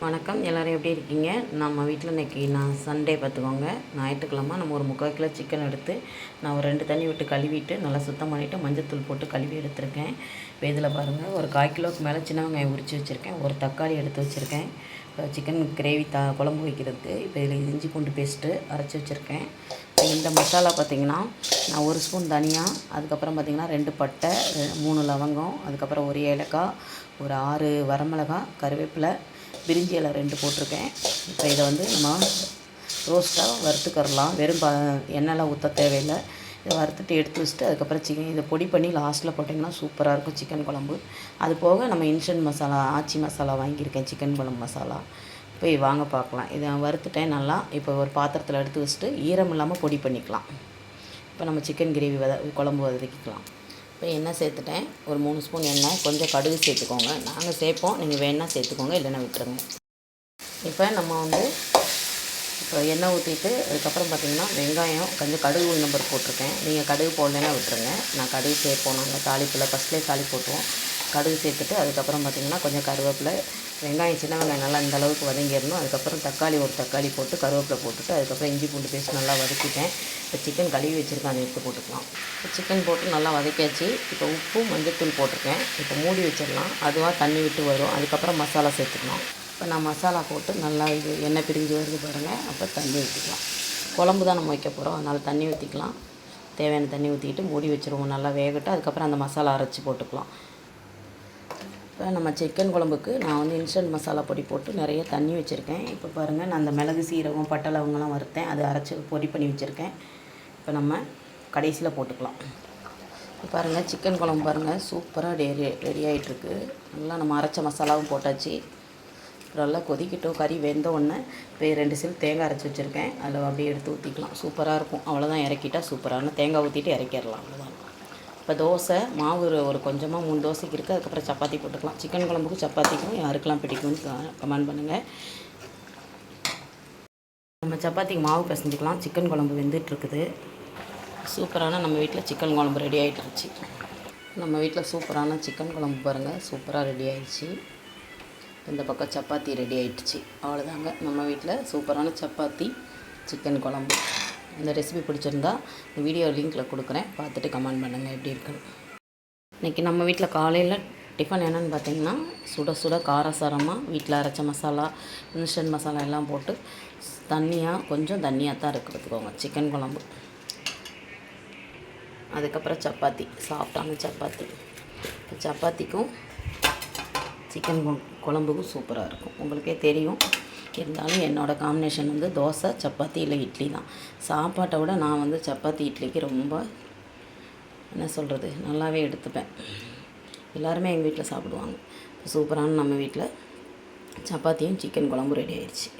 வணக்கம், எல்லோரும் எப்படி இருக்கீங்க? நம்ம வீட்டில் இன்றைக்கி நான் சண்டே பார்த்துக்கோங்க, ஞாயிற்றுக்கிழமை நம்ம ஒரு 3/4 கிலோ சிக்கன் எடுத்து நான் ஒரு 2 தண்ணி விட்டு கழுவிட்டு நல்லா சுத்தம் பண்ணிவிட்டு மஞ்சத்தூள் போட்டு கழுவி எடுத்துருக்கேன். இப்போ இதில் பாருங்கள், ஒரு 1/4 கிலோவுக்கு மேலே சின்ன வெங்காயம் உரித்து வச்சுருக்கேன், ஒரு தக்காளி எடுத்து வச்சுருக்கேன். இப்போ சிக்கன் கிரேவி குழம்பு வைக்கிறதுக்கு இப்போ இதில் இஞ்சி பூண்டு பேஸ்ட்டு அரைச்சி வச்சுருக்கேன். இந்த மசாலா பார்த்திங்கன்னா நான் 1 ஸ்பூன் தனியா, அதுக்கப்புறம் பார்த்திங்கன்னா 2 பட்டை, 3 லவங்கம், அதுக்கப்புறம் 1 ஏலக்காய், ஒரு 6 வரமிளகாய், கருவேப்பிலை, பிரிஞ்சி இலை 2 போட்டிருக்கேன். இப்போ இதை வந்து நம்ம ரோஸ்ட்டாக வறுத்துக்கரலாம். வெறும் எண்ணெய்லாம் ஊற்ற தேவையில்லை. இதை வறுத்துட்டு எடுத்து வச்சுட்டு அதுக்கப்புறம் சிக்கன் இதை பொடி பண்ணி லாஸ்ட்டில் போட்டிங்கன்னா சூப்பராக இருக்கும் சிக்கன் குழம்பு. அது போக நம்ம இன்ஸ்டன்ட் மசாலா, ஆச்சி மசாலா வாங்கியிருக்கேன், சிக்கன் குழம்பு மசாலா. போய் வாங்க பார்க்கலாம். இதை வறுத்துட்டேன் நல்லா. இப்போ ஒரு பாத்திரத்தில் எடுத்து வச்சுட்டு ஈரம் இல்லாமல் பொடி பண்ணிக்கலாம். இப்போ நம்ம சிக்கன் கிரேவி குழம்பு வதக்கிக்கலாம். இப்போ எண்ணெய் சேர்த்துட்டேன், ஒரு 3 ஸ்பூன் எண்ணெய், கொஞ்சம் கடுகு சேர்த்துக்கோங்க. நாங்கள் சேர்ப்போம், நீங்கள் வேணால் சேர்த்துக்கோங்க, இல்லைன்னா விட்டுருங்க. இப்போ நம்ம வந்து எண்ணெய் ஊற்றிட்டு அதுக்கப்புறம் பார்த்திங்கன்னா வெங்காயம், கொஞ்சம் கடுகு உளுந்தம் பருப்பு போட்டிருக்கேன். நீங்கள் கடுகு போடலைன்னா விட்டுருங்க. நான் கடுகு சேர்ப்போம், நாங்கள் தாளிப்பில் ஃபஸ்ட்லேயே தாளிப்பு போட்டுவோம். கடுகு சேர்த்துட்டு அதுக்கப்புறம் பார்த்திங்கன்னா கொஞ்சம் கருவேப்பிலை, வெங்காயம், சின்ன வெங்காயம் நல்லா இந்த அளவுக்கு வதங்கிடணும். அதுக்கப்புறம் தக்காளி, ஒரு தக்காளி போட்டு கருவேப்பிலை போட்டுட்டு அதுக்கப்புறம் இஞ்சி பூண்டு பேஸ்ட் நல்லா வதக்கிட்டேன். இப்போ சிக்கன் கழுவி வச்சுருக்கேன், அதை எடுத்து போட்டுக்கலாம். இப்போ சிக்கன் போட்டு நல்லா வதக்கியாச்சு. இப்போ உப்பு, மஞ்சத்தூள் போட்டிருக்கேன். இப்போ மூடி வச்சிடலாம், அதுவாக தண்ணி விட்டு வரும். அதுக்கப்புறம் மசாலா சேர்த்துக்கலாம். இப்போ நான் மசாலா போட்டு நல்லா இது எண்ணெய் பிரிஞ்சு வருது பாருங்கள். அப்போ தண்ணி ஊற்றிக்கலாம். குழம்பு தான் நம்ம வைக்க போகிறோம், அதனால் தண்ணி ஊற்றிக்கலாம். தேவையான தண்ணி ஊற்றிக்கிட்டு மூடி வச்சுருவோம், நல்லா வேகட்டும். அதுக்கப்புறம் அந்த மசாலா அரைச்சி போட்டுக்கலாம். இப்போ நம்ம சிக்கன் குழம்புக்கு நான் வந்து இன்ஸ்டன்ட் மசாலா பொடி போட்டு நிறைய தண்ணி வச்சுருக்கேன். இப்போ பாருங்கள், நான் அந்த மிளகு, சீரகம், பட்டை, லவங்கெல்லாம் வறுத்தேன், அதை அரைச்சி பொடி பண்ணி வச்சுருக்கேன். இப்போ நம்ம கடைசியில் போட்டுக்கலாம். இப்போ பாருங்கள், சிக்கன் குழம்பு பாருங்கள் சூப்பராக ரெடி ஆகிட்டுருக்கு. நல்லா நம்ம அரைச்ச மசாலாவும் போட்டாச்சு. நல்லா கொதிக்கட்டும். கறி வெந்த உடனே இப்போ 2 சில் தேங்காய் அரைச்சி வச்சுருக்கேன், அதில் அப்படியே எடுத்து ஊற்றிக்கலாம். சூப்பராக இருக்கும். அவ்வளோதான், இறக்கிட்டால் சூப்பரான தேங்காய் ஊற்றிட்டு இறக்கிடலாம், அவ்வளோதான். இப்போ தோசை மாவு ஒரு கொஞ்சமாக 3 தோசைக்கு இருக்குது. அதுக்கப்புறம் சப்பாத்தி போட்டுக்கலாம். சிக்கன் குழம்புக்கும் சப்பாத்திக்கும் யாருக்கெல்லாம் பிடிக்கும்னு கமெண்ட் பண்ணுங்கள். நம்ம சப்பாத்திக்கு மாவு பிசைஞ்சிக்கலாம். சிக்கன் குழம்பு வெந்துட்டுருக்குது. சூப்பரான நம்ம வீட்டில் சிக்கன் குழம்பு ரெடி ஆகிட்டுருச்சு. நம்ம வீட்டில் சூப்பரான சிக்கன் குழம்பு பாருங்கள், சூப்பராக ரெடி ஆகிடுச்சு. இந்த பக்கம் சப்பாத்தி ரெடி ஆகிடுச்சு. அவ்வளோதாங்க, நம்ம வீட்டில் சூப்பரான சப்பாத்தி, சிக்கன் குழம்பு. இந்த ரெசிபி பிடிச்சிருந்தா இந்த வீடியோ லிங்க்கில் கொடுக்குறேன், பார்த்துட்டு கமெண்ட் பண்ணுங்கள் எப்படி இருக்குன்னு. இன்றைக்கி நம்ம வீட்டில் காலையில் டிஃபன் என்னென்னு பார்த்திங்கன்னா சுட சுட காரசாரமாக வீட்டில் அரைச்ச மசாலா, இன்ஸ்டன்ட் மசாலா எல்லாம் போட்டு கொஞ்சம் தண்ணியாக தான் இருக்கிறதுக்கோங்க சிக்கன் குழம்பு. அதுக்கப்புறம் சப்பாத்தி, சாஃப்டான சப்பாத்தி. சப்பாத்திக்கும் சிக்கன் குழம்புக்கும் சூப்பராக இருக்கும், உங்களுக்கே தெரியும். இருந்தாலும் என்னோடய காம்பினேஷன் வந்து தோசை, சப்பாத்தி இல்லை இட்லி தான். சாப்பாட்டை விட நான் வந்து சப்பாத்தி, இட்லிக்கு ரொம்ப என்ன சொல்கிறது நல்லாவே எடுத்துப்பேன். எல்லாருமே எங்கள் வீட்டில் சாப்பிடுவாங்க. சூப்பரான நம்ம வீட்டில் சப்பாத்தியும் சிக்கன் குழம்பு ரெடி ஆயிடுச்சு.